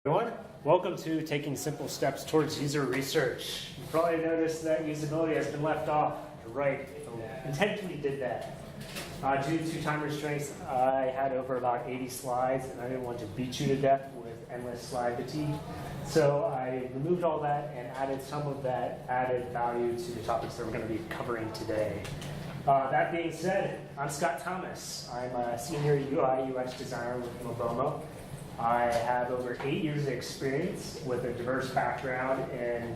Everyone, welcome to Taking Simple Steps Towards User Research. You probably noticed that usability has been left off. You're right, intentionally did that. Due to time restraints, I had over about 80 slides, and I didn't want to beat you to death with endless slide fatigue. So I removed all that and added some of that added value to the topics that we're going to be covering today. That being said, I'm Scott Thomas. I'm a senior UI UX designer with Mobomo. I have over 8 years of experience with a diverse background in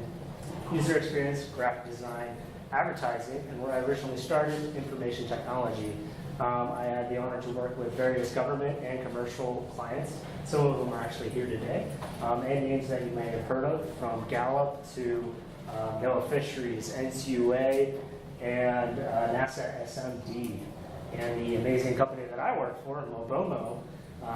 user experience, graphic design, advertising, and where I originally started, information technology. I had the honor to work with various government and commercial clients. Some of them are actually here today, and names that you may have heard of, from Gallup to NOAA Fisheries, NCUA, and NASA SMD. And the amazing company that I work for, Mobomo,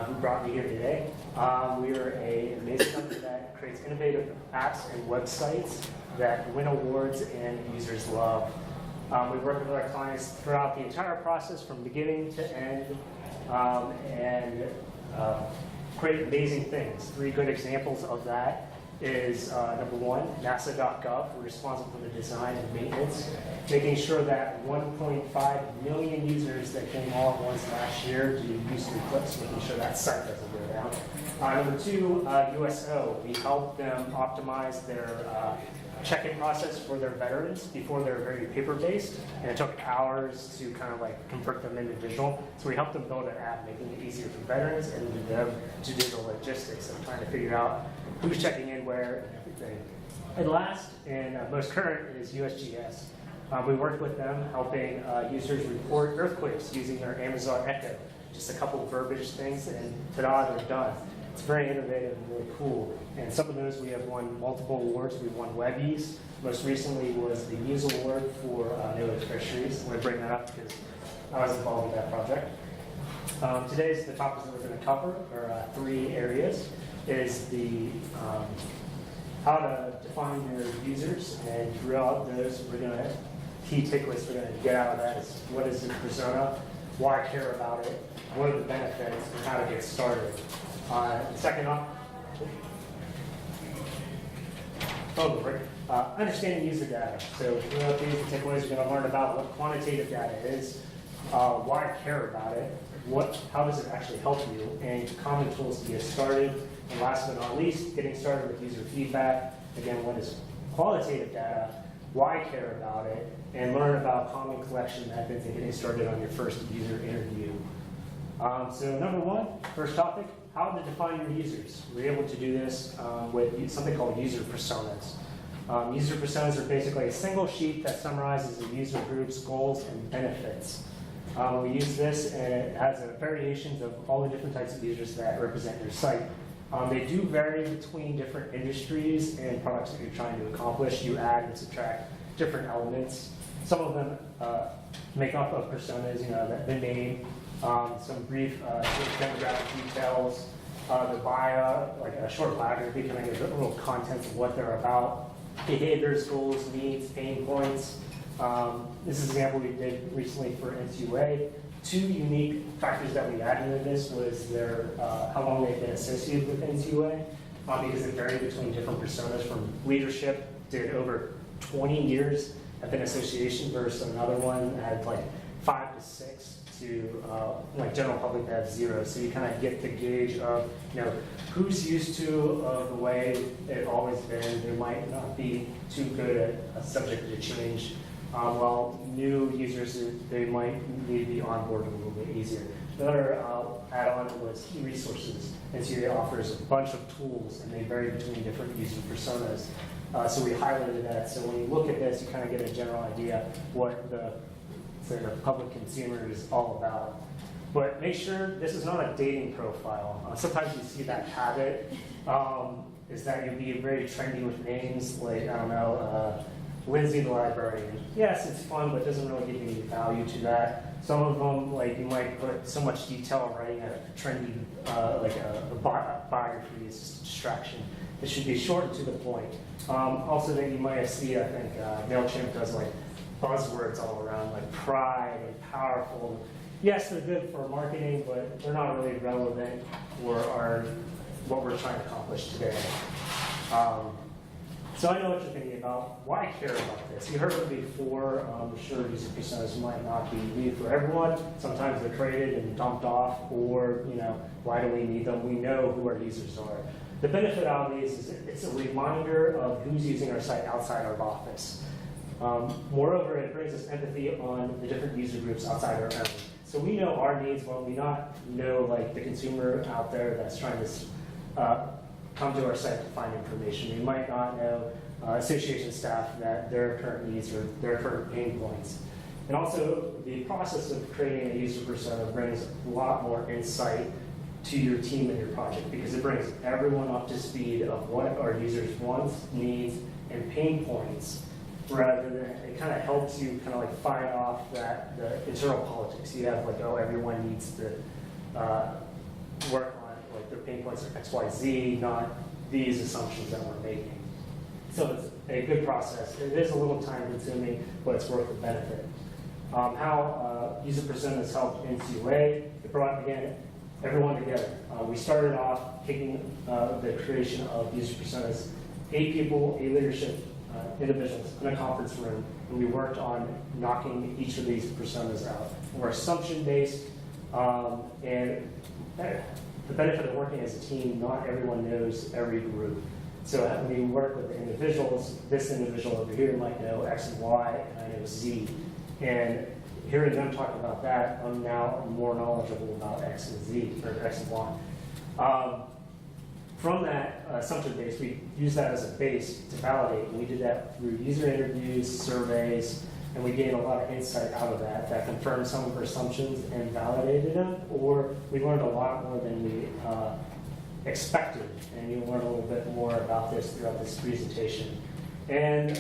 who brought me here today. We are an amazing company that creates innovative apps and websites that win awards and users love. We work with our clients throughout the entire process from beginning to end and create amazing things. 3 good examples of that is number 1, NASA.gov. We're responsible for the design and maintenance, making sure that 1.5 million users that came all at once last year do use clicks, making sure that site doesn't go down. Number 2, USO. We help them optimize their check-in process for their veterans. Before they were very paper-based, and it took hours to kind of like convert them into digital. So we helped them build an app, making it easier for veterans and for them to do the logistics of trying to figure out who's checking in where and everything. And last and most current is USGS. We worked with them helping users report earthquakes using their Amazon Echo. Just a couple of verbiage things, and ta-da, they're done. It's very innovative and really cool. And some of those we have won multiple awards. We won Webbies. Most recently was the Muse Award for NOAA Fisheries. I'm going to bring that up because I was involved with that project. Today's the topics that we're going to cover are 3 areas. Is the how to define your users, and throughout those, we're going to key takeaways we're going to get out of that is what is the persona, why care about it, what are the benefits, and how to get started. Second up, understanding user data. So throughout these takeaways, we're going to learn about what quantitative data is, why care about it, how does it actually help you, and common tools to get started. And last but not least, getting started with user feedback. Again, what is qualitative data, why care about it, and learn about common collection methods and getting started on your first user interview. So number 1, first topic, how to define your users. We're able to do this with something called user personas. User personas are basically a single sheet that summarizes the user group's goals and benefits. We use this, and it has variations of all the different types of users that represent your site. They do vary between different industries and products that you're trying to accomplish. You add and subtract different elements. Some of them make up of personas, the name, some brief demographic details, the bio, like a short biography, kind of a little contents of what they're about, behaviors, goals, needs, pain points. This is an example we did recently for NCUA. 2 unique factors that we added into this was their how long they've been associated with NCUA, because it varied between different personas. From leadership did over 20 years have been association versus another one that had like 5 to 6 to like general public that have 0. So you kind of get the gauge of who's used to the way it's always been. They might not be too good at a subject to change. While new users, they might need to be onboarded a little bit easier. Another add-on was key resources. NCUA offers a bunch of tools, and they vary between different user personas. So we highlighted that. So when you look at this, you kind of get a general idea what the public consumer is all about. But make sure this is not a dating profile. Sometimes you see that habit, is that you'll be very trendy with names like, I don't know, Lindsay the librarian. Yes, it's fun, but it doesn't really give any value to that. Some of them, like you might put so much detail in writing a trendy, like a biography is just a distraction. It should be short and to the point. Also, then you might see, I think, MailChimp does like buzzwords all around, like pride and powerful. Yes, they're good for marketing, but they're not really relevant for our what we're trying to accomplish today. So I know what you're thinking about. Why care about this? You heard it before. I'm sure user personas might not be needed for everyone. Sometimes they're traded and dumped off, or why do we need them? We know who our users are. The benefit out of these is it's a reminder of who's using our site outside our office. Moreover, it brings us empathy on the different user groups outside our own. So we know our needs while we not know like the consumer out there that's trying to come to our site to find information. We might not know association staff that their current needs or their current pain points. And also, the process of creating a user persona brings a lot more insight to your team and your project, because it brings everyone up to speed of what our users' wants, needs, and pain points, rather than it kind of helps you kind of like fight off the internal politics. You have like, oh, everyone needs to work on like their pain points are X, Y, Z, not these assumptions that we're making. So it's a good process. It is a little time consuming, but it's worth the benefit. How user personas helped NCUA, it brought, again, everyone together. We started off taking the creation of user personas, 8 people, 8 leadership individuals in a conference room, and we worked on knocking each of these personas out. We're assumption-based, and the benefit of working as a team, not everyone knows every group. So when we work with the individuals, this individual over here might know X and Y, and I know Z. And hearing them talk about that, I'm now more knowledgeable about X and Z, or X and Y. From that assumption base, we use that as a base to validate. And we did that through user interviews, surveys, and we gained a lot of insight out of that confirmed some of our assumptions and validated them, or we learned a lot more than we expected. And you'll learn a little bit more about this throughout this presentation. And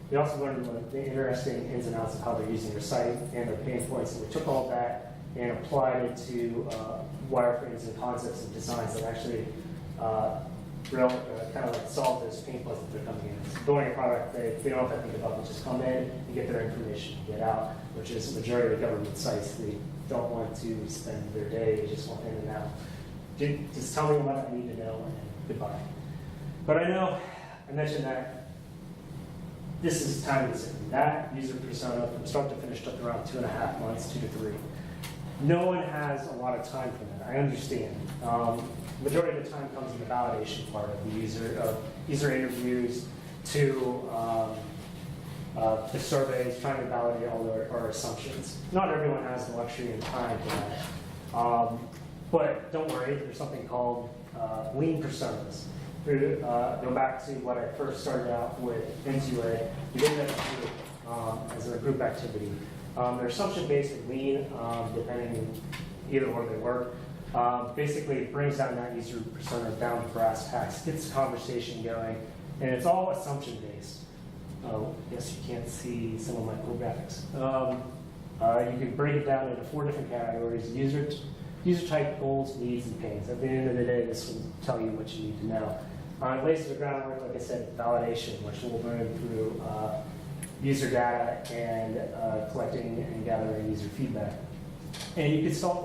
we also learned the interesting ins and outs of how they're using their site and their pain points. And we took all that and applied it to wireframes and concepts and designs that actually kind of like solve those pain points that they're coming in. So building a product, they don't have to think about it. They just come in and get their information and get out, which is the majority of government sites. They don't want to spend their day, they just want in and out. Just tell me what I need to know, and goodbye. But I know, I mentioned that this is time consuming. That user persona from start to finish took around 2.5 months, 2 to 3. No one has a lot of time for that. I understand. Majority of the time comes in the validation part of the user interviews to the surveys, trying to validate all our assumptions. Not everyone has the luxury and time for that. But don't worry, there's something called lean personas. Go back to what I first started out with NCUA. We did that as a group activity. They're assumption-based and lean, depending either where they work. Basically, it brings down that user persona down to brass tacks, gets the conversation going, and it's all assumption-based. Oh, yes, you can't see some of my cool graphics. You can break it down into 4 different categories: user type, goals, needs, and pains. At the end of the day, this will tell you what you need to know. It lays the groundwork, like I said, validation, which we'll learn through user data and collecting and gathering user feedback. And you could start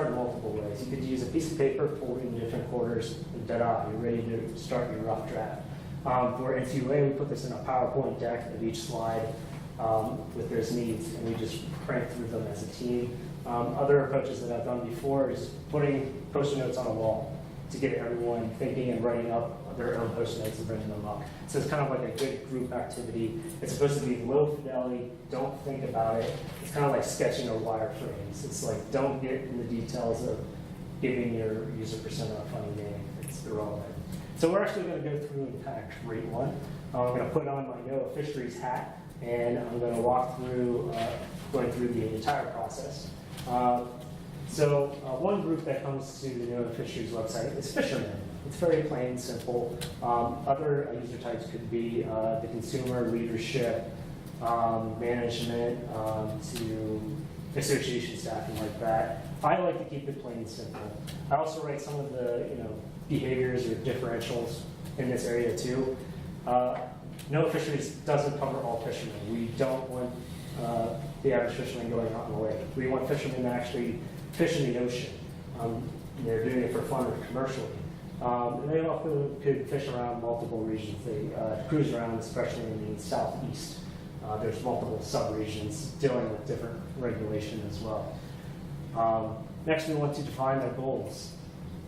in multiple ways. You could use a piece of paper, fold it into different quarters, and ta-da, you're ready to start your rough draft. For NCUA, we put this in a PowerPoint deck of each slide with those needs, and we just crank through them as a team. Other approaches that I've done before is putting post-it notes on a wall to get everyone thinking and writing up their own post-it notes and bringing them up. So it's kind of like a good group activity. It's supposed to be low fidelity, don't think about it. It's kind of like sketching or wireframes. It's like, don't get in the details of giving your user persona a funny name. It's irrelevant. So we're actually going to go through and kind of create one. I'm going to put on my Noah Fisheries hat, and I'm going to walk through, going through the entire process. One group that comes to the Noah Fisheries website is fishermen. It's very plain and simple. Other user types could be the consumer, leadership, management, to association staffing like that. I like to keep it plain and simple. I also write some of the behaviors or differentials in this area too. Noah Fisheries doesn't cover all fishermen. We don't want the average fisherman going out in the lake. We want fishermen that actually fish in the ocean. They're doing it for fun or commercially. And they often could fish around multiple regions. They cruise around, especially in the southeast. There's multiple sub-regions dealing with different regulation as well. Next, we want to define their goals.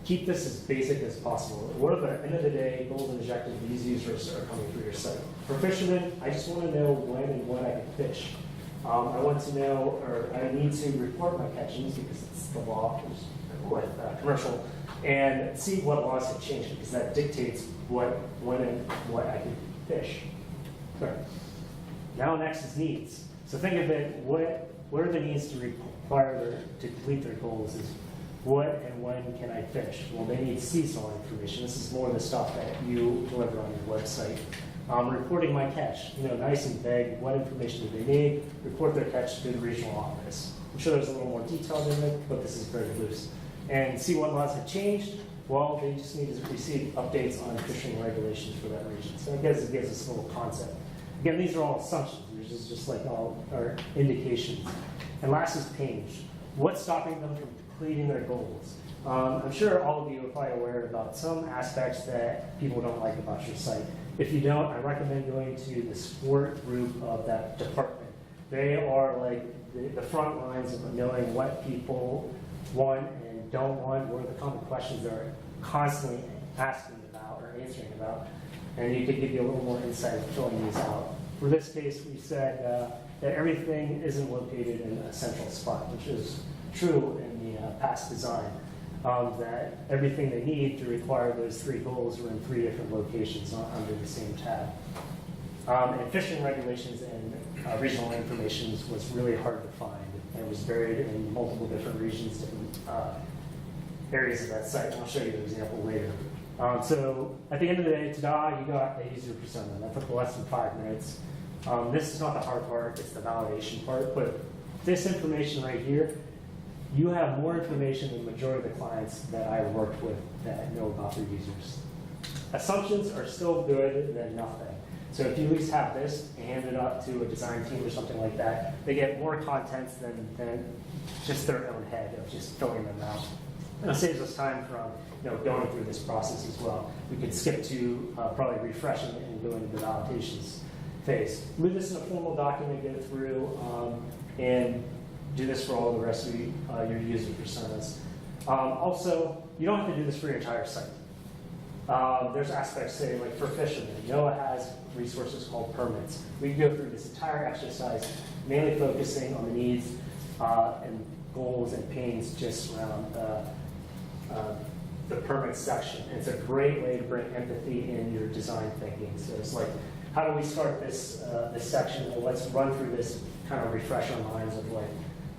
Keep this as basic as possible. What are the end of the day goals and objectives these users are coming through your site? For fishermen, I just want to know when and what I can fish. I want to know, or I need to report my catchings because it's the law with commercial, and see what laws have changed because that dictates when and what I can fish. Sorry. Now next is needs. So think of it, what are the needs to require to complete their goals is what and when can I fish? Well, they need seasonal information. This is more of the stuff that you deliver on your website. Reporting my catch, nice and vague. What information do they need? Report their catch to the regional office. I'm sure there's a little more detail in it, but this is very loose. And see what laws have changed. Well, they just need to receive updates on fishing regulations for that region. So I guess it gives us a little concept. Again, these are all assumptions. This is just like all our indications. And last is pain. What's stopping them from completing their goals? I'm sure all of you are probably aware about some aspects that people don't like about your site. If you don't, I recommend going to the support group of that department. They are like the front lines of knowing what people want and don't want, what are the common questions they're constantly asking about or answering about. And you could give you a little more insight filling these out. For this case, we said that everything isn't located in a central spot, which is true in the past design. That everything they need to require those 3 goals were in 3 different locations under the same tab. And fishing regulations and regional information was really hard to find. It was buried in multiple different regions, different areas of that site. And I'll show you an example later. So at the end of the day, ta-da, you got a user persona. That took less than 5 minutes. This is not the hard part, it's the validation part. But this information right here, you have more information than the majority of the clients that I worked with that know about their users. Assumptions are still good than nothing. So if you at least have this and hand it up to a design team or something like that, they get more contents than just their own head of just filling them out. And it saves us time from going through this process as well. We could skip to probably refreshing it and going to the validations phase. Leave this in a formal document, get it through, and do this for all the rest of your user personas. Also, you don't have to do this for your entire site. There's aspects, say, like for fishermen. NOAA has resources called permits. We can go through this entire exercise, mainly focusing on the needs and goals and pains just around the permit section. And it's a great way to bring empathy in your design thinking. So it's like, how do we start this section? Well, let's run through this, kind of refresh our minds of like,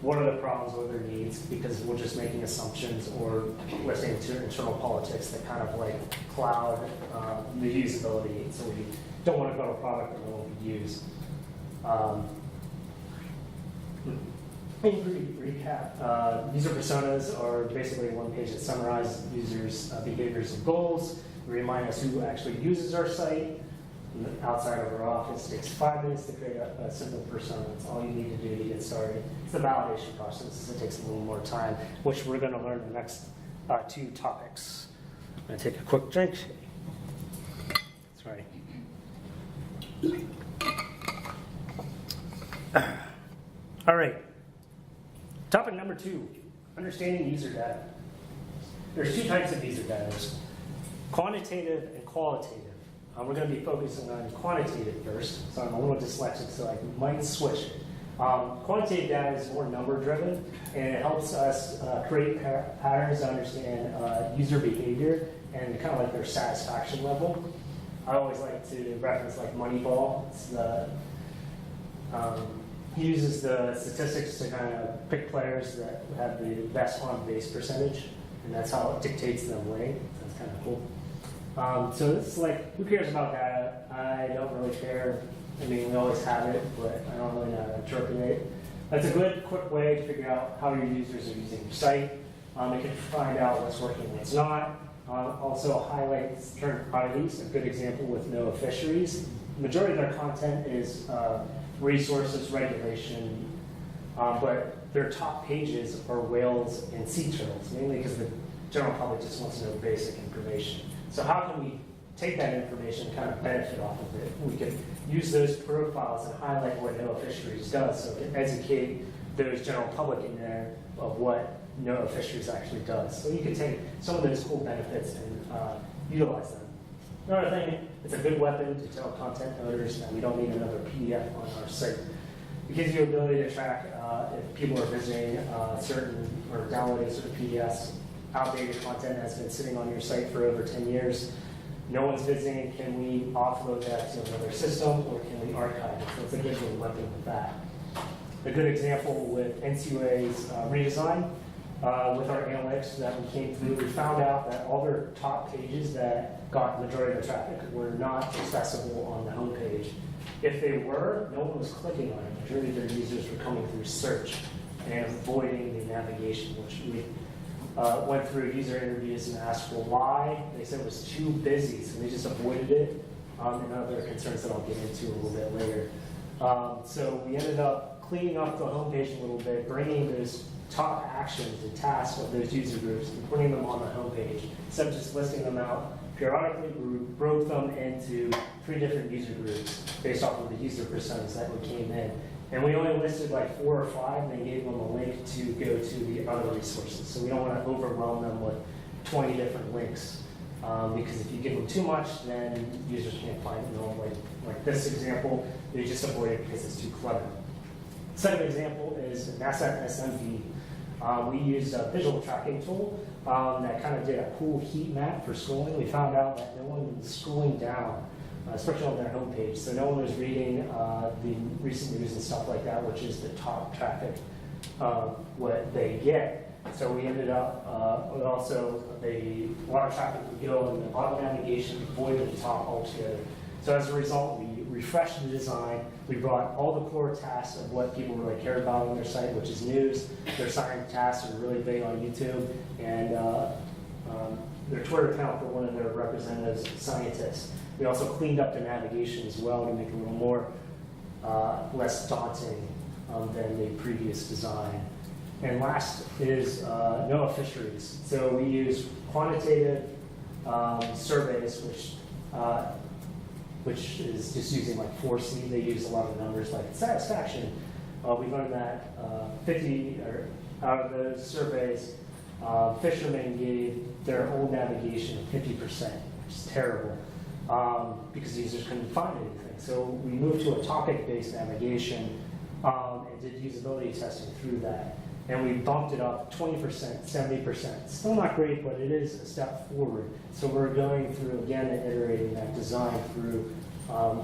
what are the problems, what are their needs? Because we're just making assumptions or listening to internal politics that kind of like cloud the usability. So we don't want to build a product that no one could use. Recap. User personas are basically one page that summarizes users' behaviors and goals. We remind us who actually uses our site. Outside of our office, it takes 5 minutes to create a simple persona. That's all you need to do to get started. It's the validation process. It takes a little more time, which we're going to learn in the next 2 topics. I'm going to take a quick drink. Sorry. All right. Topic number 2, understanding user data. There's 2 types of user data. There's quantitative and qualitative. We're going to be focusing on quantitative first, so I'm a little dyslexic, so I might switch it. Quantitative data is more number-driven, and it helps us create patterns to understand user behavior and kind of like their satisfaction level. I always like to reference like Moneyball. It's he uses the statistics to kind of pick players that have the best on-base percentage, and that's how it dictates their winning. So that's kind of cool. So it's like, who cares about data? I don't really care. I mean, we always have it, but I don't really know how to interpret it. That's a good, quick way to figure out how your users are using your site. It can find out what's working and what's not. Also highlight certain priorities. A good example with NOAA fisheries. The majority of their content is resources, regulation, but their top pages are whales and sea turtles, mainly because general public just wants to know basic information. So how can we take that information and kind of benefit off of it? We can use those profiles and highlight what No Fisheries does, so it can educate those general public in there of what No Fisheries actually does. So you can take some of those cool benefits and utilize them. Another thing, it's a good weapon to tell content owners that we don't need another PDF on our site. It gives you the ability to track if people are visiting certain or downloading certain PDFs. Outdated content has been sitting on your site for over 10 years. No one's visiting. Can we offload that to another system, or can we archive it? So it's a good little weapon with that. A good example with NCUA's redesign, with our analytics that we came through, we found out that all their top pages that got the majority of the traffic were not accessible on the homepage. If they were, no one was clicking on it. The majority of their users were coming through search and avoiding the navigation, which we went through user interviews and asked, well, why? They said it was too busy, so they just avoided it, and other concerns that I'll get into a little bit later. So we ended up cleaning up the homepage a little bit, bringing those top actions and tasks of those user groups and putting them on the homepage. Instead of just listing them out periodically, we broke them into 3 different user groups based off of the user personas that came in. And we only listed like 4 or 5, and then gave them a link to go to the other resources. So we don't want to overwhelm them with 20 different links. Because if you give them too much, then users can't find it. Like this example, they just avoid it because it's too cluttered. Second example is NASA SMB. We used a visual tracking tool that kind of did a cool heat map for schooling. We found out that no one was schooling down, especially on their homepage. So no one was reading the recent news and stuff like that, which is the top traffic, what they get. So we ended up with also a lot of traffic would go in the bottom navigation, avoided the top altogether. So as a result, we refreshed the design. We brought all the core tasks of what people really care about on their site, which is news. Their science tasks are really big on YouTube, and their Twitter account for one of their representatives, scientists. We also cleaned up the navigation as well to make it a little more less daunting than the previous design. And last is NOAA Fisheries. So we use quantitative surveys, which is just using like 4C. They use a lot of numbers like satisfaction. We learned that 50 out of those surveys, fishermen gave their old navigation 50%, which is terrible because users couldn't find anything. So we moved to a topic-based navigation and did usability testing through that. And we bumped it up 20%, 70%. Still not great, but it is a step forward. So we're going through, again, and iterating that design through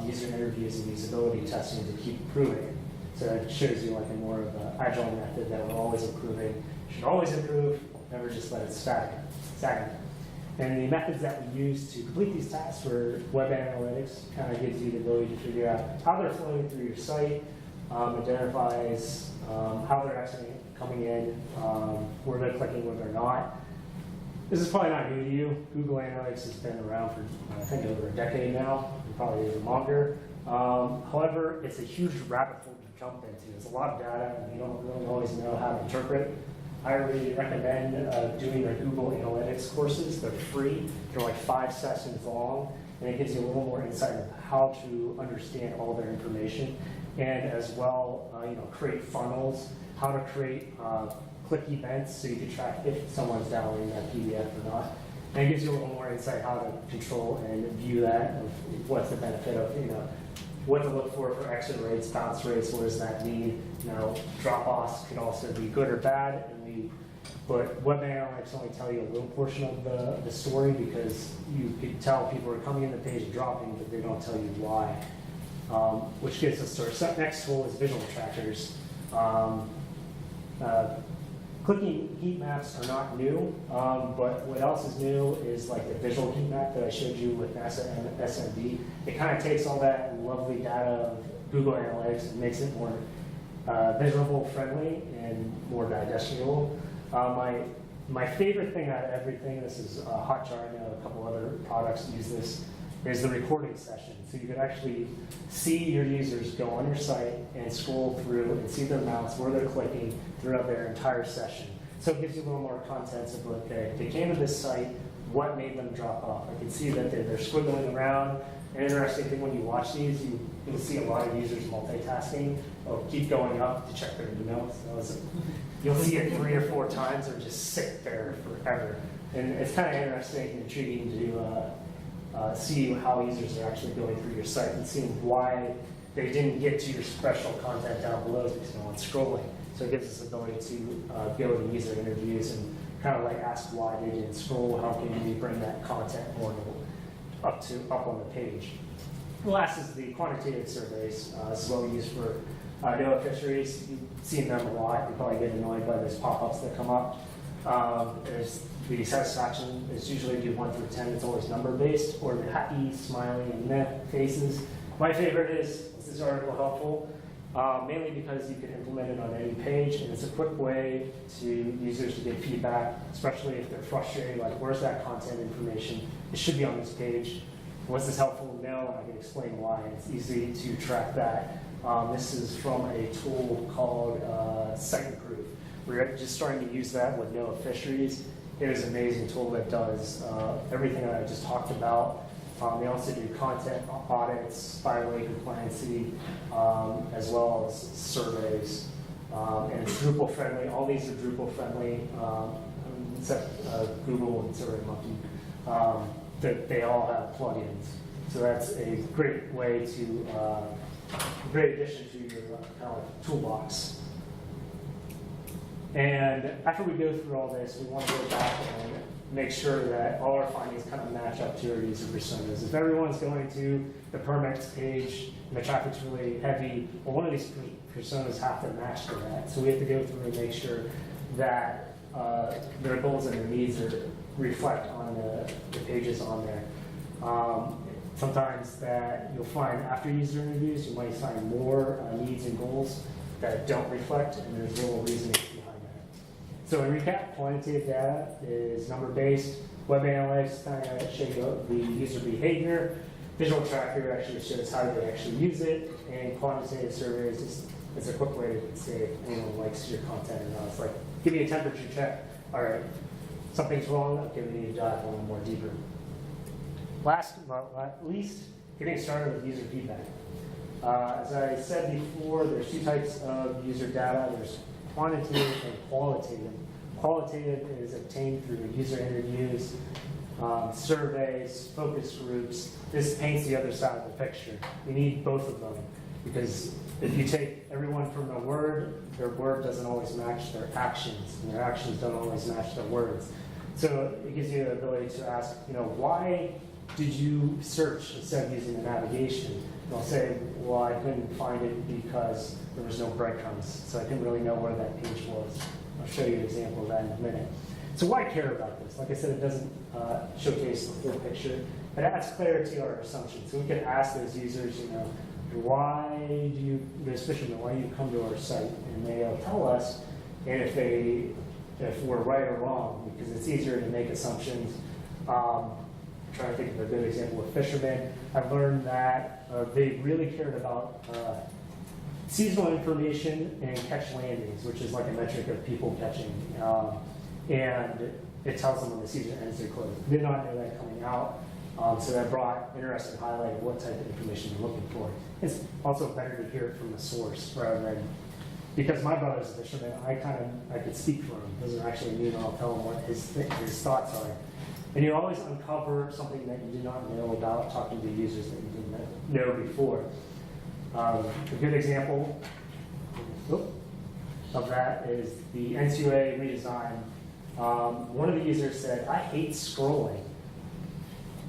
user interviews and usability testing to keep improving it. So it shows you like a more of an agile method that we're always improving. Should always improve, never just let it stagnate. And the methods that we use to complete these tasks were web analytics. Kind of gives you the ability to figure out how they're flowing through your site, identifies how they're actually coming in, where they're clicking, where they're not. This is probably not new to you. Google Analytics has been around for, I think, over a decade now, and probably even longer. However, it's a huge rabbit hole to jump into. There's a lot of data, and you don't really always know how to interpret. I really recommend doing the Google Analytics courses. They're free. They're like 5 sessions long, and it gives you a little more insight of how to understand all their information, and as well, create funnels, how to create click events so you can track if someone's downloading that PDF or not. And it gives you a little more insight how to control and view that, of what's the benefit of, what to look for exit rates, bounce rates, what does that mean? Drop-offs can also be good or bad, but web analytics only tell you a little portion of the story, because you can tell people are coming in the page and dropping, but they don't tell you why. Which gets us to our next tool is visual trackers. Clicking heat maps are not new, but what else is new is like the visual heat map that I showed you with NASA and SMB. It kind of takes all that lovely data of Google Analytics and makes it more visual friendly and more digestible. My favorite thing out of everything, this is Hotjar, I know a couple other products use this, is the recording session. So you can actually see your users go on your site and scroll through and see their mouse, where they're clicking throughout their entire session. So it gives you a little more context of, okay, they came to this site, what made them drop off? I can see that they're squiggling around. An interesting thing when you watch these, you'll see a lot of users multitasking. They'll keep going up to check their emails. You'll see it 3 or 4 times or just sit there forever. And it's kind of interesting and intriguing to see how users are actually going through your site and seeing why they didn't get to your special content down below because no one's scrolling. So it gives us the ability to go to user interviews and kind of like ask why they didn't scroll. How can we bring that content more up on the page? The last is the quantitative surveys. This is what we use for NOAA fisheries. You've seen them a lot. You probably get annoyed by those pop-ups that come up. There's the satisfaction is usually do 1 through 10. It's always number-based, or the happy, smiling, and meh faces. My favorite is this article helpful? Mainly because you can implement it on any page, and it's a quick way to users to get feedback, especially if they're frustrated, like where's that content information? It should be on this page. Was this helpful? No, and I can explain why. It's easy to track that. This is from a tool called Site Improve. We're just starting to use that with NOAA Fisheries. It is an amazing tool that does everything that I just talked about. They also do content audits, fireway compliancy, as well as surveys. And it's Drupal friendly. All these are Drupal friendly, except Google and SurveyMonkey. That they all have plugins. So that's a great way to, great addition to your kind of like toolbox. And after we go through all this, we want to go back and make sure that all our findings kind of match up to our user personas. If everyone's going to the permits page and the traffic's really heavy, well, one of these personas have to match to that. So we have to go through and make sure that their goals and their needs reflect on the pages on there. Sometimes that you'll find after user interviews, you might find more needs and goals that don't reflect, and there's little reasoning behind that. So in recap, quantitative data is number-based. Web analytics kind of show you the user behavior. Visual tracker actually shows how they actually use it, and quantitative surveys is a quick way to say if anyone likes your content or not. It's like, give me a temperature check. All right, something's wrong. Okay, we need to dive a little more deeper. Last but not least, getting started with user feedback. As I said before, there's 2 types of user data. There's quantitative and qualitative. Qualitative is obtained through user interviews, surveys, focus groups. This paints the other side of the picture. You need both of them because if you take everyone from their word doesn't always match their actions, and their actions don't always match their words. So it gives you the ability to ask, why did you search instead of using the navigation? And I'll say, well, I couldn't find it because there was no breadcrumbs, so I didn't really know where that page was. I'll show you an example of that in a minute. So why care about this? Like I said, it doesn't showcase the full picture. It adds clarity to our assumptions. So we can ask those users, why do you, those fishermen, why do you come to our site? And they'll tell us, and if we're right or wrong, because it's easier to make assumptions. I'm trying to think of a good example of fishermen. I've learned that they really cared about seasonal information and catch landings, which is like a metric of people catching. And it tells them when the season ends or closes. Did not know that coming out. So that brought interesting highlight of what type of information you're looking for. It's also better to hear it from the source rather than, because my brother's a fisherman, I could speak for him. It doesn't actually mean I'll tell him what his thoughts are. And you always uncover something that you did not know about talking to users that you didn't know before. A good example of that is the NCUA redesign. One of the users said, I hate scrolling.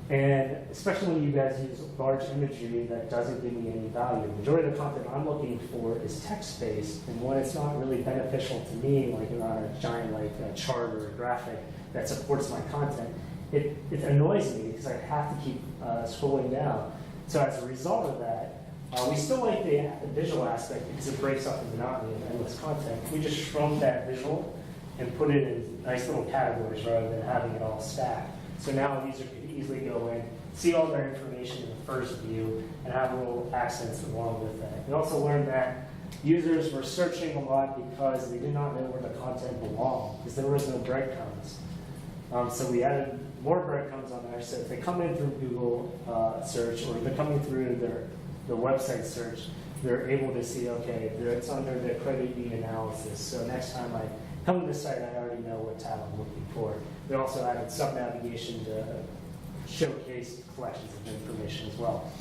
And especially when you guys use large imagery that doesn't give me any value. The majority of the content I'm looking for is text-based, and when it's not really beneficial to me, like on a giant a chart or a graphic that supports my content, it annoys me because I have to keep scrolling down. So as a result of that, we still like the visual aspect because it breaks up the monotony of endless content. We just shrunk that visual and put it in nice little categories rather than having it all stacked. So now a user can easily go in, see all their information in the first view, and have little accents along with that. We also learned that Users were searching a lot because they did not know where the content belonged, because there was no breadcrumbs. So we added more breadcrumbs on there, so if they come in through Google search, or they're coming through their website search, they're able to see, okay, it's under the credit union analysis, so next time I come to the site, I already know what tab I'm looking for. We also added sub-navigation to showcase collections of information as well.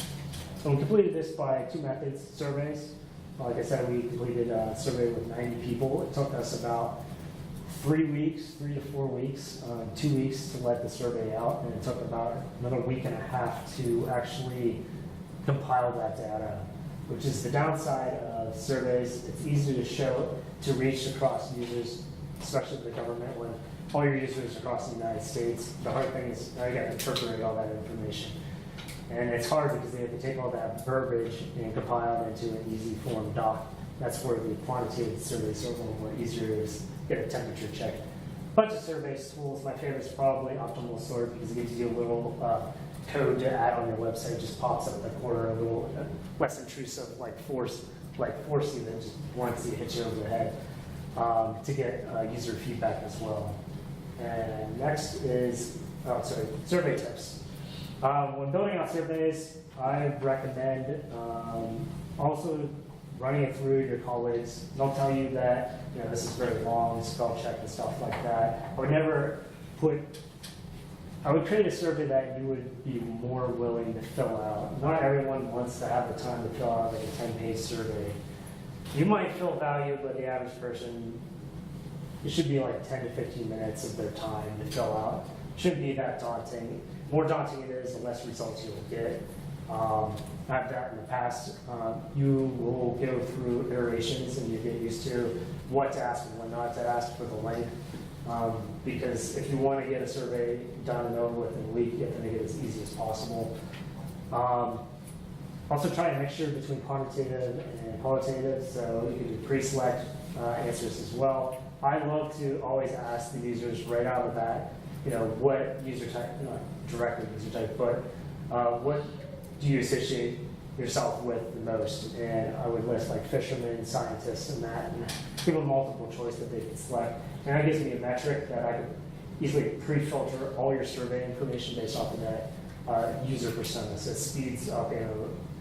And we completed this by 2 methods: surveys. Like I said, we completed a survey with 90 people. It took us about 3 to 4 weeks, 2 weeks to let the survey out, and it took about another week and a half to actually compile that data, which is the downside of surveys. It's easy to show, to reach across users, especially the government, when all your users across the United States. The hard thing is now you got to interpret all that information. And it's hard because they have to take all that verbiage and compile it into an easy form doc. That's where the quantitative surveys are a little more easier to get a temperature check. Bunch of surveys tools. My favorite is probably Optimal Sort, because it gives you a little code to add on your website. It just pops up in the corner, a little less intrusive, like force you than just once you hit you over the head, to get user feedback as well. And next is, survey tips. When building out surveys, I recommend also running it through your colleagues. They'll tell you that this is very long, spell check and stuff like that. I would create a survey that you would be more willing to fill out. Not everyone wants to have the time to fill out like a 10-page survey. You might feel value, but the average person, it should be like 10 to 15 minutes of their time to fill out. It shouldn't be that daunting. The more daunting it is, the less results you'll get. I've done in the past. You will go through iterations and you get used to what to ask and what not to ask for the length. Because if you want to get a survey done and over with in a week, you have to make it as easy as possible. Also try and mixture between quantitative and qualitative, so you can do pre-select answers as well. I love to always ask the users right out of the bat, what user type, not directly user type, but what do you associate yourself with the most? And I would list like fishermen, scientists, and that, and give them multiple choice that they can select. And that gives me a metric that I could easily pre-filter all your survey information based off of that user persona. So it speeds up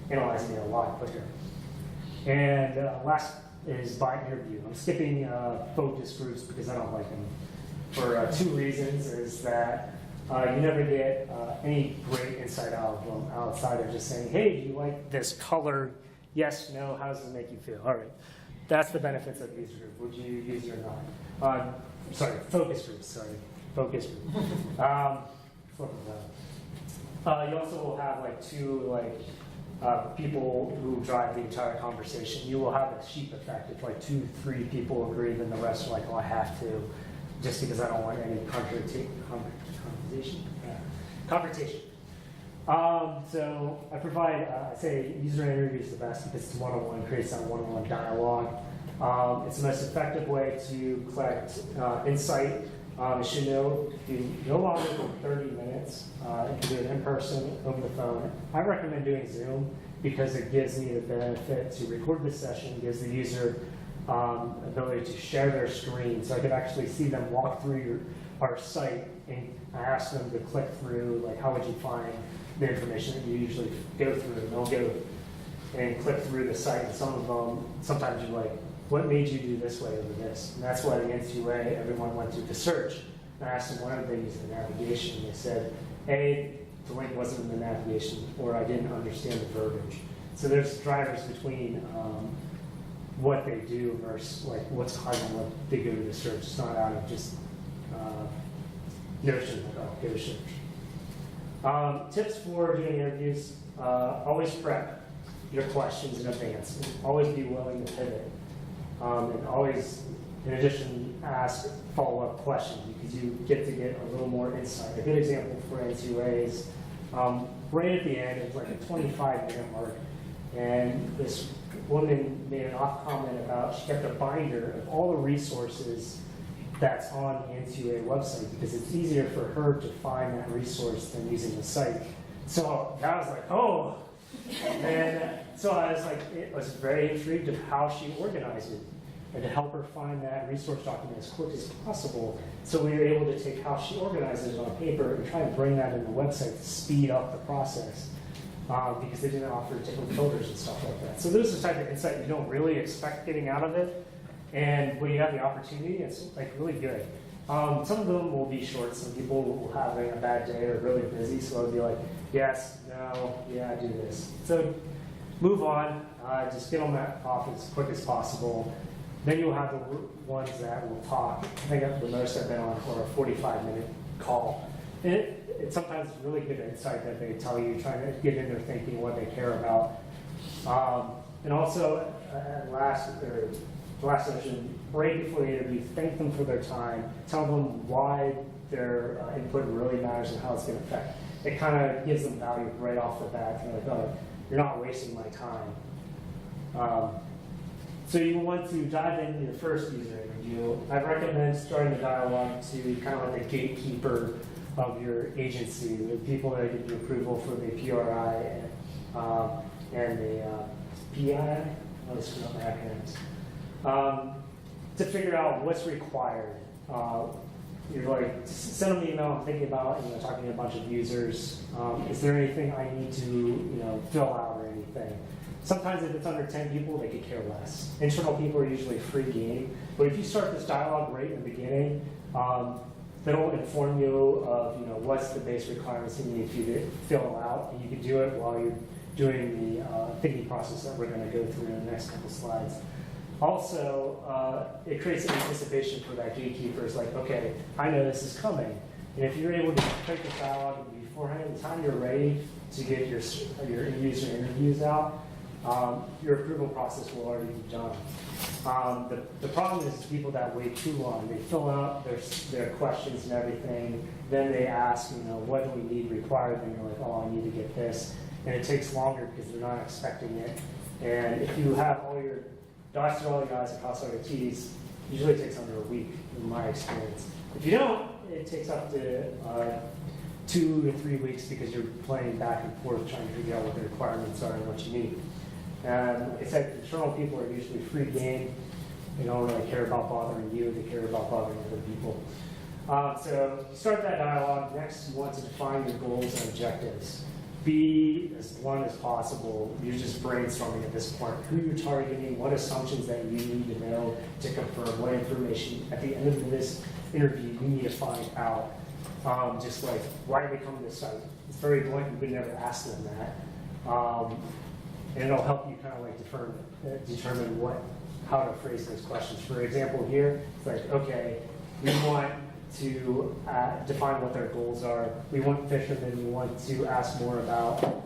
analyzing it a lot quicker. And last is by interview. I'm skipping focus groups because I don't like them. For 2 reasons is that you never get any great insight out of them outside of just saying, hey, do you like this color? Yes, no, how does it make you feel? All right. That's the benefits of user group. Would you use it or not? Focus groups, Focus group. You also will have like 2 people who drive the entire conversation. You will have a sheep effect. If like 2, 3 people agree, then the rest are like, oh, I have to, just because I don't want any confrontation. So I provide, I say user interview is the best because it's one-on-one, creates that one-on-one dialogue. It's the most effective way to collect insight. You should do no longer than 30 minutes. You can do it in person, over the phone. I recommend doing Zoom because it gives me the benefit to record the session, gives the user ability to share their screen, so I could actually see them walk through our site, and I ask them to click through, like, how would you find the information that you usually go through, and they'll go and click through the site, and some of them, sometimes you're like, what made you do this way over this? And that's why the N2A, everyone went through the search. And I asked them, why did they use the navigation? And they said, A, the link wasn't in the navigation, or I didn't understand the verbiage. So there's drivers between what they do versus like what's causing what they go to the search. It's not out of just notion of, oh, go to search. Tips for doing interviews, always prep your questions in advance. Always be willing to pivot. And always, in addition, ask follow-up questions because you get to get a little more insight. A good example for N2A is right at the end, it's like a 25-minute mark, and this woman made an off comment about she kept a binder of all the resources that's on the N2A website because it's easier for her to find that resource than using the site. So that was like, oh, And so I was very intrigued of how she organized it and to help her find that resource document as quick as possible. So we were able to take how she organizes it on paper and try to bring that in the website to speed up the process because they didn't offer different filters and stuff like that. So this is the type of insight you don't really expect getting out of it. And when you have the opportunity, it's like really good. Some of them will be short. Some people will have a bad day or really busy, so they'll be like, yes, no, yeah, do this. So move on, just get them off as quick as possible. Then you'll have the ones that will talk. I think the most I've been on for a 45-minute call. And it's sometimes really good insight that they tell you, trying to get in their thinking, what they care about. And also, at last session, right before the interview, thank them for their time, tell them why their input really matters and how it's going to affect. It kind of gives them value right off the bat. They're like, oh, you're not wasting my time. So you want to dive into your first user interview. I recommend starting the dialogue to kind of like the gatekeeper of your agency, the people that give you approval for the PRI and the PI. I'll screw up my acronyms. To figure out what's required. You're like, send them an email, I'm thinking about, talking to a bunch of users. Is there anything I need to, fill out or anything? Sometimes if it's under 10 people, they could care less. Internal people are usually free game. But if you start this dialogue right in the beginning, they'll inform you of, what's the base requirements you need to fill out. And you can do it while you're doing the thinking process that we're going to go through in the next couple slides. Also, it creates an anticipation for that gatekeeper. It's like, okay, I know this is coming. And if you're able to create the dialogue beforehand, the time you're ready to get your user interviews out, your approval process will already be done. The problem is people that wait too long. They fill out their questions and everything. Then they ask, what do we need required? And you're like, oh, I need to get this. And it takes longer because they're not expecting it. And if you have all your dots to all your I's and cross all your T's, usually it takes under a week, in my experience. If you don't, it takes up to 2 to 3 weeks because you're playing back and forth trying to figure out what the requirements are and what you need. And like I said, internal people are usually free game. They don't really care about bothering you, they care about bothering other people. So start that dialogue. Next, you want to define your goals and objectives. Be as blunt as possible. You're just brainstorming at this point. Who you're targeting, what assumptions that you need to know to confirm, what information at the end of this interview you need to find out. Just like, why are they coming to the site? It's very blunt, you would never ask them that. And it'll help you kind of like determine how to phrase those questions. For example here, it's like, okay, we want to define what their goals are. We want fishermen, we want to ask more about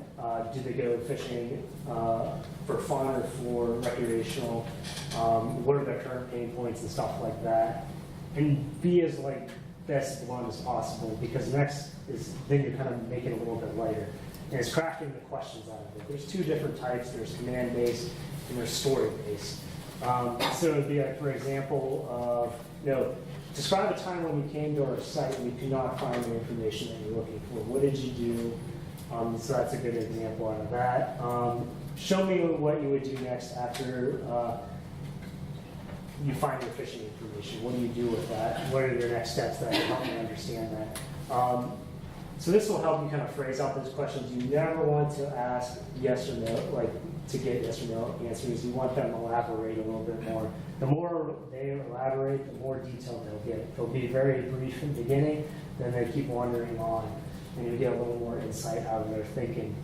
do they go fishing for fun or for recreational, what are their current pain points and stuff like that. And be as like best blunt as possible, because next is then you're kind of making it a little bit lighter. And it's crafting the questions out of it. There's two different types. There's command-based and there's story-based. So it would be like, for example, describe a time when you came to our site and you could not find the information that you're looking for. What did you do? So that's a good example out of that. Show me what you would do next after you find your fishing information. What do you do with that? What are your next steps that can help me understand that? So this will help you kind of phrase out those questions. You never want to ask yes or no, like to get yes or no answers. You want them to elaborate a little bit more. The more they elaborate, the more detail they'll get. They'll be very brief in the beginning, then they keep wandering on, and you get a little more insight out of their thinking.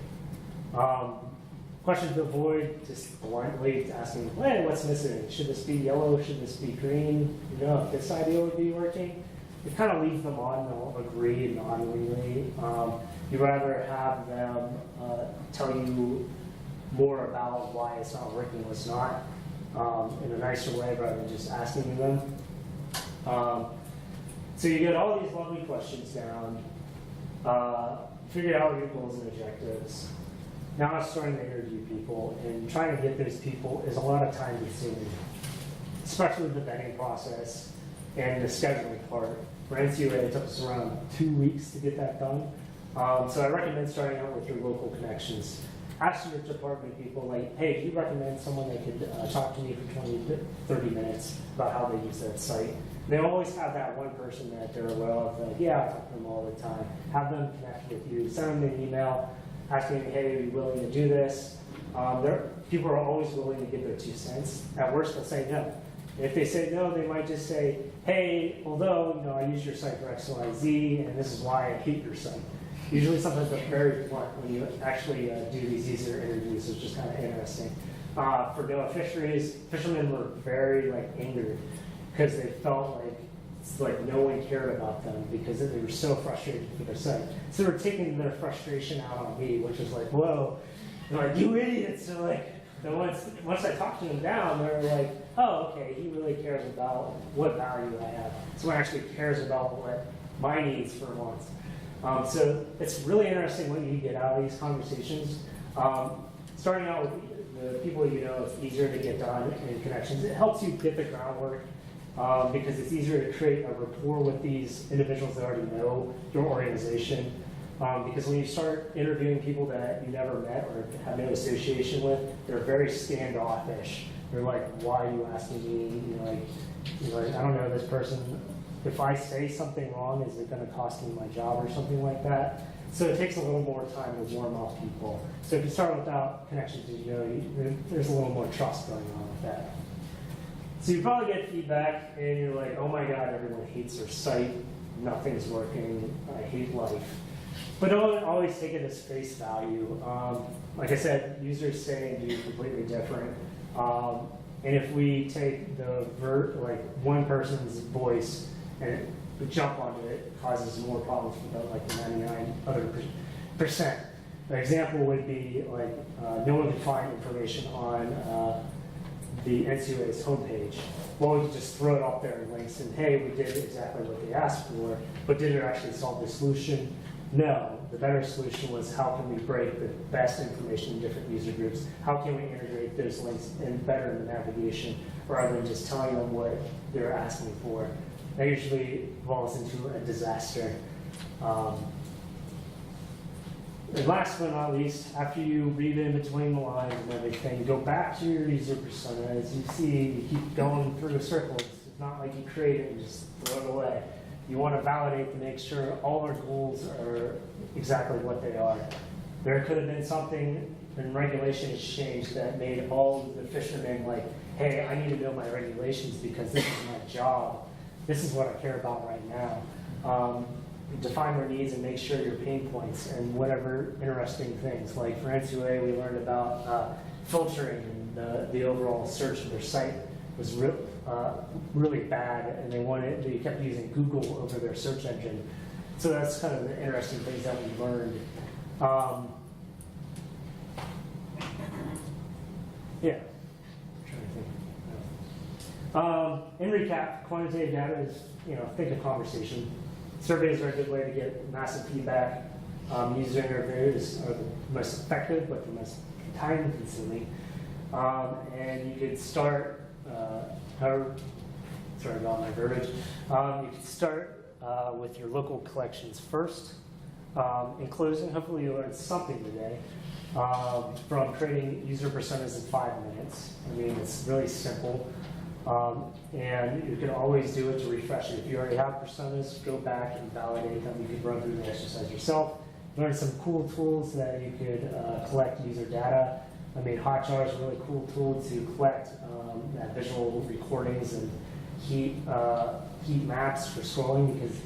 Questions to avoid, just bluntly asking, hey, what's missing? Should this be yellow? Should this be green? If this idea would be working. It kind of leaves them on, they'll agree non-willingly. You'd rather have them tell you more about why it's not working, what's not, in a nicer way rather than just asking them. So you get all these lovely questions down, figure out your goals and objectives. Now it's starting to interview people, and trying to get those people is a lot of time consuming, especially the vetting process and the scheduling part. For NCUA, it took us around 2 weeks to get that done. So I recommend starting out with your local connections. ask your department people, like, hey, do you recommend someone that could talk to me for 20 to 30 minutes about how they use that site? They always have that one person that they're aware of, like, yeah, I talk to them all the time. Have them connect with you. Send them an email asking, hey, are you willing to do this? People are always willing to give their 2 cents. At worst, they'll say no. If they say no, they might just say, hey, although I use your site for X, Y, Z, and this is why I hate your site. Usually sometimes they're very blunt when you actually do these user interviews, which is kind of interesting. For Noah Fisheries, fishermen were very angered because they felt like no one cared about them because they were so frustrated with their site. So they were taking their frustration out on me, which was like, whoa, they're like, you idiots. So once I talked them down, they were like, oh, okay, he really cares about what value I have. Someone actually cares about what my needs for once. So it's really interesting what you get out of these conversations. Starting out with the people it's easier to get done in connections. It helps you get the groundwork because it's easier to create a rapport with these individuals that already know your organization. Because when you start interviewing people that you never met or have no association with, they're very standoffish. They're like, why are you asking me? I don't know this person. If I say something wrong, is it going to cost me my job or something like that? So it takes a little more time to warm up people. So if you start without connections, there's a little more trust going on with that. So you probably get feedback and you're like, oh my God, everyone hates their site. Nothing's working. I hate life. But don't always take it as face value. Like I said, users say and do completely different. And if we take one person's voice and we jump onto it, it causes more problems for the 99 other percent. An example would be no one can find information on the NCUA's homepage. Well, we could just throw it up there in links and hey, we did exactly what they asked for, but did it actually solve the solution? No. The better solution was how can we break the best information in different user groups? How can we integrate those links and better in the navigation rather than just telling them what they're asking for? That usually evolves into a disaster. And last but not least, after you read in between the lines and everything, go back to your user persona. As you see, you keep going through circles. It's not like you create it and just throw it away. You want to validate to make sure all our goals are exactly what they are. There could have been something in regulation has changed that made all the fishermen like, hey, I need to know my regulations because this is my job. This is what I care about right now. Define their needs and make sure your pain points and whatever interesting things. Like for NCUA, we learned about filtering and the overall search of their site was really bad, and they kept using Google over their search engine. So that's kind of the interesting things that we learned. Yeah. In recap, quantitative data is, think of conversation. Surveys are a good way to get massive feedback. User interviews are the most effective, but the most time-consuming. And you could start, sorry about my verbiage. You could start with your local collections first. In closing, hopefully you learned something today from creating user personas in 5 minutes. I mean, it's really simple. And you can always do it to refresh it. If you already have personas, go back and validate them. You can run through the exercise yourself. Learn some cool tools that you could collect user data. I mean, Hotjar is a really cool tool to collect visual recordings and heat maps for scrolling, because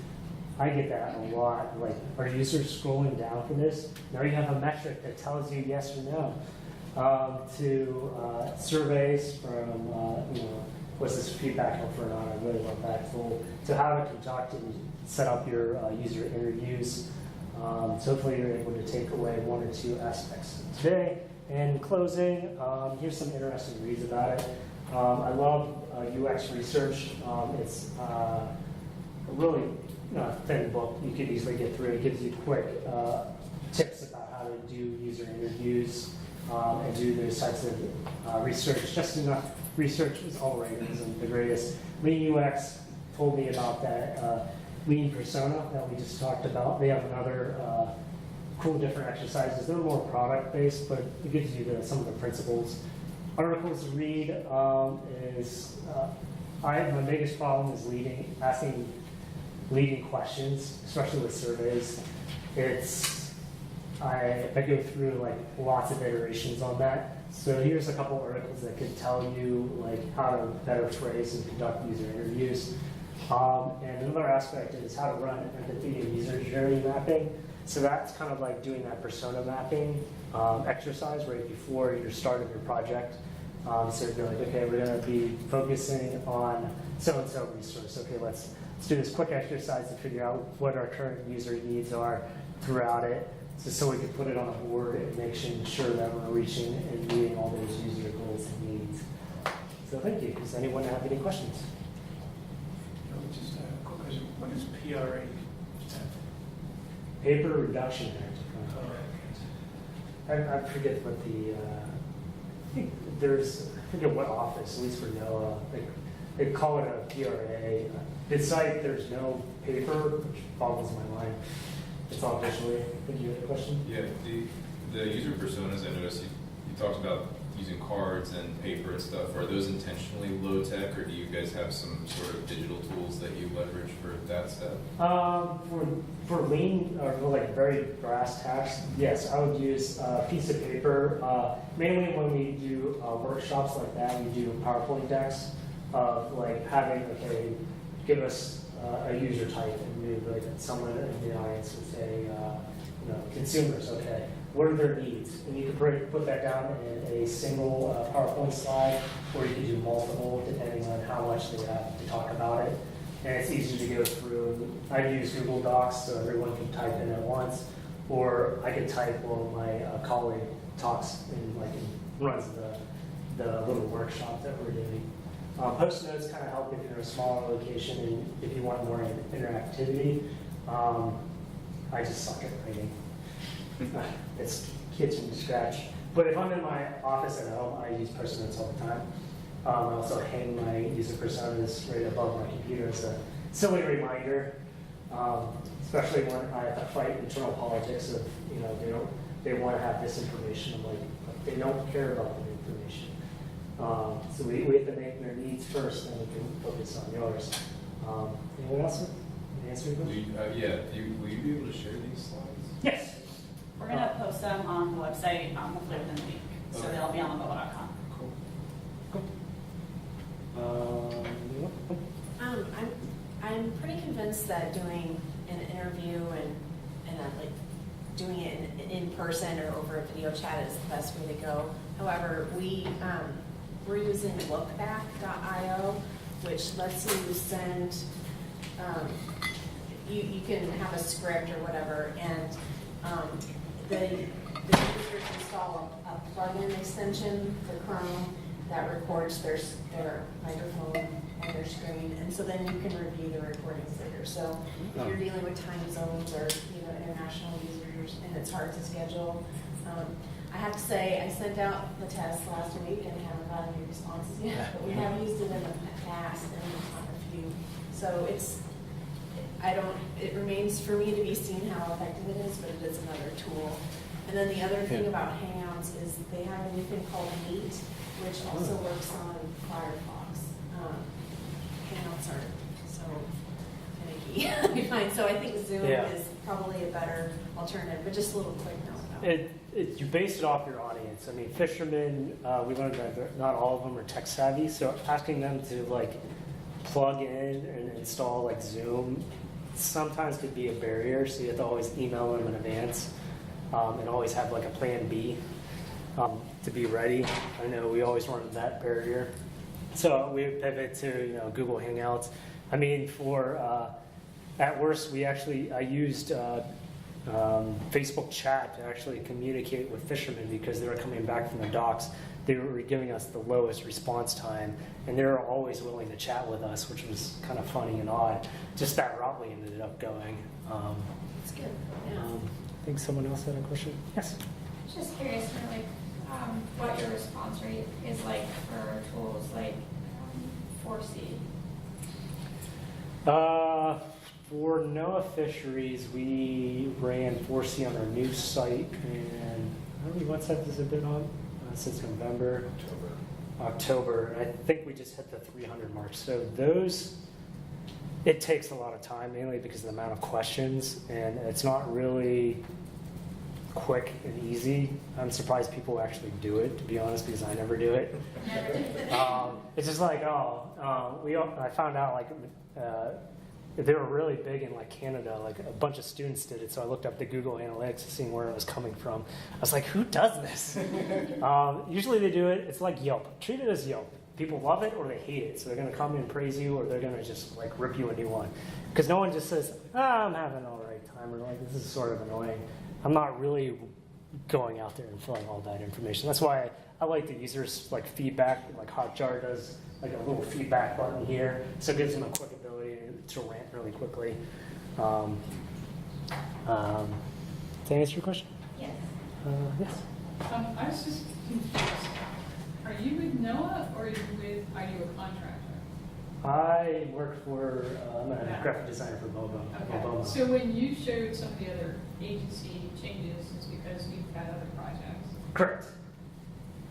I get that a lot. Like, are users scrolling down for this? Now you have a metric that tells you yes or no. To surveys from, was this feedback helpful or not? I really love that tool. To how to conduct and set up your user interviews. So hopefully you're able to take away 1 or 2 aspects today. And in closing, here's some interesting reads about it. I love UX research. It's a really thin book. You could easily get through. It gives you quick tips about how to do user interviews and do those types of research. Just enough research is all right. It isn't the greatest. Lean UX told me about that lean persona that we just talked about. They have another cool different exercises. They're more product-based, but it gives you some of the principles. Articles to read my biggest problem is asking leading questions, especially with surveys. I go through like lots of iterations on that. So here's a couple articles that could tell you like how to better phrase and conduct user interviews. And another aspect is how to run empathy and user journey mapping. So that's kind of like doing that persona mapping exercise right before you're starting your project. So you're like, okay, we're going to be focusing on so-and-so resource. Okay, let's do this quick exercise to figure out what our current user needs are throughout it, so we can put it on a board and make sure that we're reaching and meeting all those user goals and needs. So thank you. Does anyone have any questions? Just a quick question. What is PRA stand for? Paper Reduction Act. Oh, right. I forget what I forget what office, at least for NOAA, they call it a PRA. It's like there's no paper, which boggles my mind. It's all visually. I think you had a question? Yeah, the user personas, I noticed you talked about using cards and paper and stuff. Are those intentionally low tech, or do you guys have some sort of digital tools that you leverage for that step? For lean or for like very brass tacks, yes, I would use a piece of paper. Mainly when we do workshops like that, we do PowerPoint decks of like having, okay, give us a user type, and we would, like someone in the audience would say, consumers, okay, what are their needs? And you could put that down in a single PowerPoint slide, or you could do multiple depending on how much they have to talk about it. And it's easy to go through. I use Google Docs so everyone can type in at once, or I could type while my colleague talks and runs the little workshop that we're doing. Post notes kind of help if you're in a smaller location and if you want more interactivity. I just suck at writing. It's kitchen scratch. But if I'm in my office at home, I use post notes all the time. I also hang my user personas right above my computer as a silly reminder, especially when I have to fight internal politics of, they want to have this information. I'm like, they don't care about the information. So we have to make their needs first, and we can focus on yours. Anyone else answer your question? Will you be able to share these slides? Yes. We're going to post them on the website hopefully within the week. So Okay. they'll be on Mobomo.com. Cool. I'm pretty convinced that doing an interview and doing it in person or over a video chat is the best way to go. However, we're using lookback.io, which lets you send, you can have a script or whatever, and the users install a plugin extension for Chrome that records their microphone on their screen, and so then you can review the recordings later. So if you're dealing with time zones or international users and it's hard to schedule, I have to say I sent out the test last week and haven't gotten any responses yet, but we have used it in the past and on a few. So it remains for me to be seen how effective it is, but it is another tool. And then the other thing about Hangouts is they have a new thing called Meet, which also works on Firefox. Hangouts are so finicky, I find. So I think Zoom is probably a better alternative, but just a little quick note about it. You base it off your audience. I mean, fishermen, we learned that not all of them are tech savvy, so asking them to plug in and install Zoom sometimes could be a barrier, so you have to always email them in advance and always have a plan B to be ready. I know we always run into that barrier. So we pivot to Google Hangouts. I mean, at worst, I used Facebook chat to actually communicate with fishermen because they were coming back from the docks. They were giving us the lowest response time, and they were always willing to chat with us, which was kind of funny and odd. Just that route we ended up going. It's good. Yeah. I think someone else had a question. Yes. Just curious, what your response rate is like for tools like 4C. For NOAA Fisheries, we ran 4C on our new site, and how many websites has it been on? Since November. October. I think we just hit the 300 mark. So those, it takes a lot of time, mainly because of the amount of questions, and it's not really quick and easy. I'm surprised people actually do it, to be honest, because I never do it. It's just like, I found out like they were really big in like Canada, like a bunch of students did it, so I looked up the Google Analytics, seeing where it was coming from. I was like, who does this? Usually they do it, it's like Yelp. Treat it as Yelp. People love it or they hate it, so they're gonna come and praise you, or they're gonna just like rip you a new one. Because no one just says, I'm having an all right time, or like, this is sort of annoying. I'm not really going out there and filling all that information. That's why I like the users like feedback, like Hotjar does like a little feedback button here, so it gives them a quick ability to rant really quickly. To answer your question? Yes. Yes. I was just confused. Are you with NOAA or are you a contractor? I work for, I'm a graphic designer for Mobomo. Okay. So when you showed some of the other agency changes, it's because you've had other projects. Correct.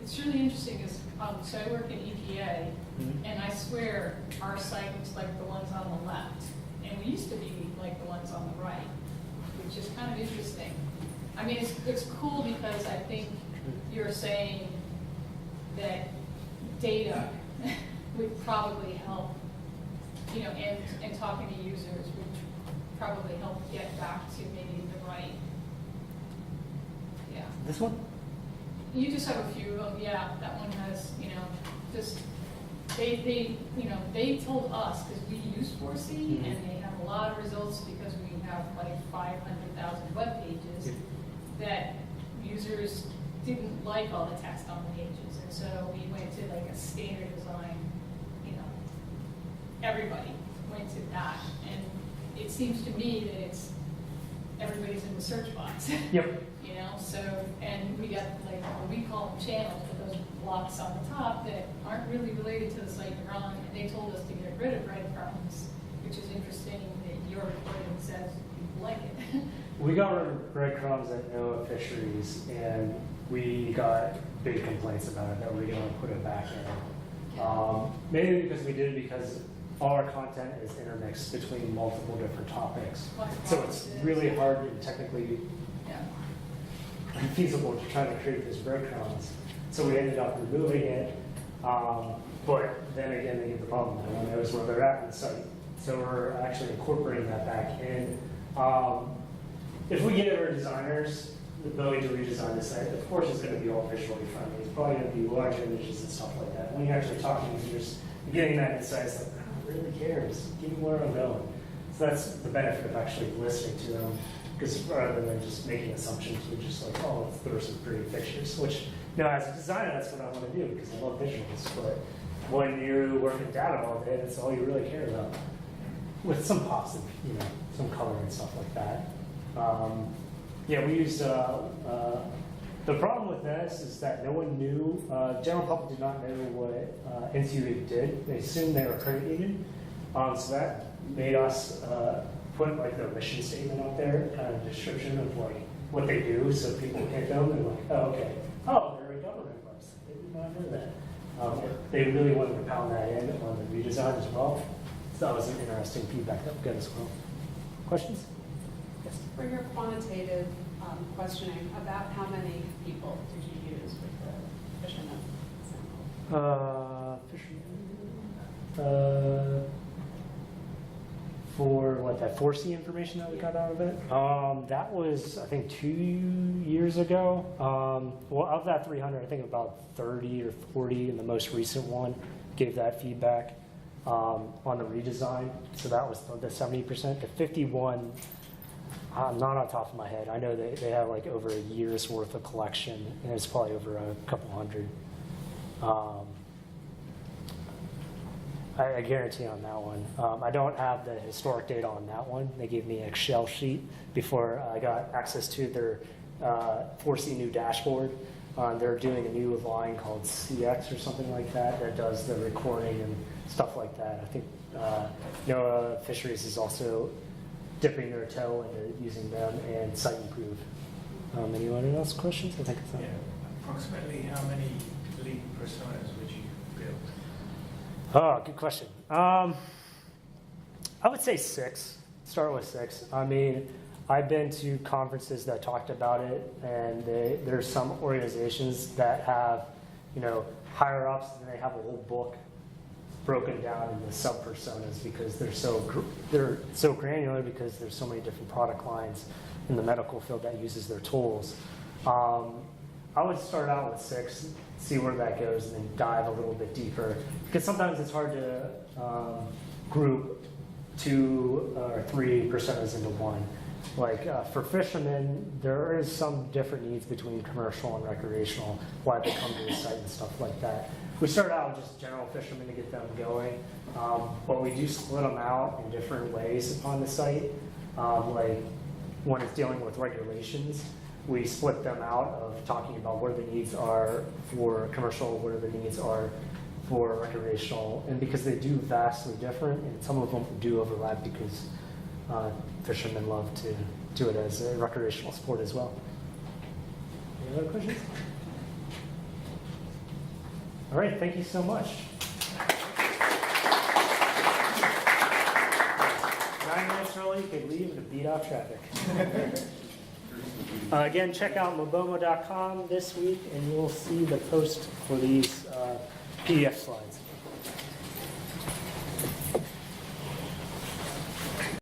It's really interesting is, so I work in EPA, and I swear our site looks like the ones on the left, and we used to be like the ones on the right, which is kind of interesting. I mean, it's cool because I think you're saying that data would probably help, you know, and talking to users would probably help get back to maybe the right. Yeah. This one? You just have a few of them, yeah. That one has, you know, just they you know, they told us because we use 4C and they have a lot of results because we have like 500,000 web pages that users didn't like all the text on the pages, and so we went to like a standard design. You know, everybody went to that, and it seems to me that it's everybody's in the search box. Yep. You know, so, and we got like, we call them channels, but those blocks on the top that aren't really related to the site you're on, and they told us to get rid of breadcrumbs, which is interesting that your recording says you like it. We got rid of breadcrumbs at NOAA Fisheries, and we got big complaints about it, that we're going to put it back in. Mainly because we did it because all our content is intermixed between multiple different topics. So it's really hard and technically unfeasible to try to create this breadcrumbs. So we ended up removing it. But then again, they get the problem. No one knows where they're at in the site. So we're actually incorporating that back in. If we give our designers the ability to redesign the site, of course it's going to be all visually friendly. It's probably going to be large images and stuff like that. When you're actually talking to users, you're getting that insight, it's like, oh, really cares? Give me where I'm going. So that's the benefit of actually listening to them, because rather than just making assumptions, we're just like, oh, let's throw some pretty pictures. Which, you know, as a designer, that's what I want to do because I love visuals. But when you work in data all day, that's all you really care about. With some pops and, you know, some color and stuff like that. Yeah, we used, the problem with this is that no one knew, general public did not know what NCUA did. They assumed they were a credit union. So that made us put like their mission statement up there, kind of description of like what they do, so people hit them and like, oh, okay, oh, they're a government website. They did not know that. They really wanted to pound that in on the redesign as well. So that was an interesting feedback that we got as well. Questions? Yes. For your quantitative questioning, about how many people did you use with the fishermen sample? For what, that 4C information that we got out of it? That was, I think, 2 years ago. Well, of that 300, I think about 30 or 40 in the most recent one gave that feedback on the redesign. So that was the 70%. The 51, not on top of my head. I know they have like over a year's worth of collection, and it's probably over a couple hundred. I guarantee on that one. I don't have the historic data on that one. They gave me an Excel sheet before I got access to their 4C new dashboard. They're doing a new line called CX or something like that that does the recording and stuff like that. I think NOAA Fisheries is also dipping their toe into using them and sight improve. Anyone else questions? I think it's Yeah, approximately how many lead personas would you build? Oh, good question. I would say 6. Start with 6. I mean, I've been to conferences that talked about it, and there's some organizations that have, higher ups, and they have a whole book broken down into sub personas because they're so granular because there's so many different product lines in the medical field that uses their tools. I would start out with 6, see where that goes, and then dive a little bit deeper because sometimes it's hard to group 2 or 3 personas into one. Like for fishermen, there is some different needs between commercial and recreational, why they come to the site and stuff like that. We start out with just general fishermen to get them going, but we do split them out in different ways upon the site. Like when it's dealing with regulations, we split them out of talking about where the needs are for commercial, where the needs are for recreational, and because they do vastly different, and some of them do overlap because fishermen love to do it as a recreational sport as well. Any other questions? All right, thank you so much. 9 minutes early, you could leave to beat off traffic. Again, check out mobomo.com this week, and you'll see the post for these PDF slides.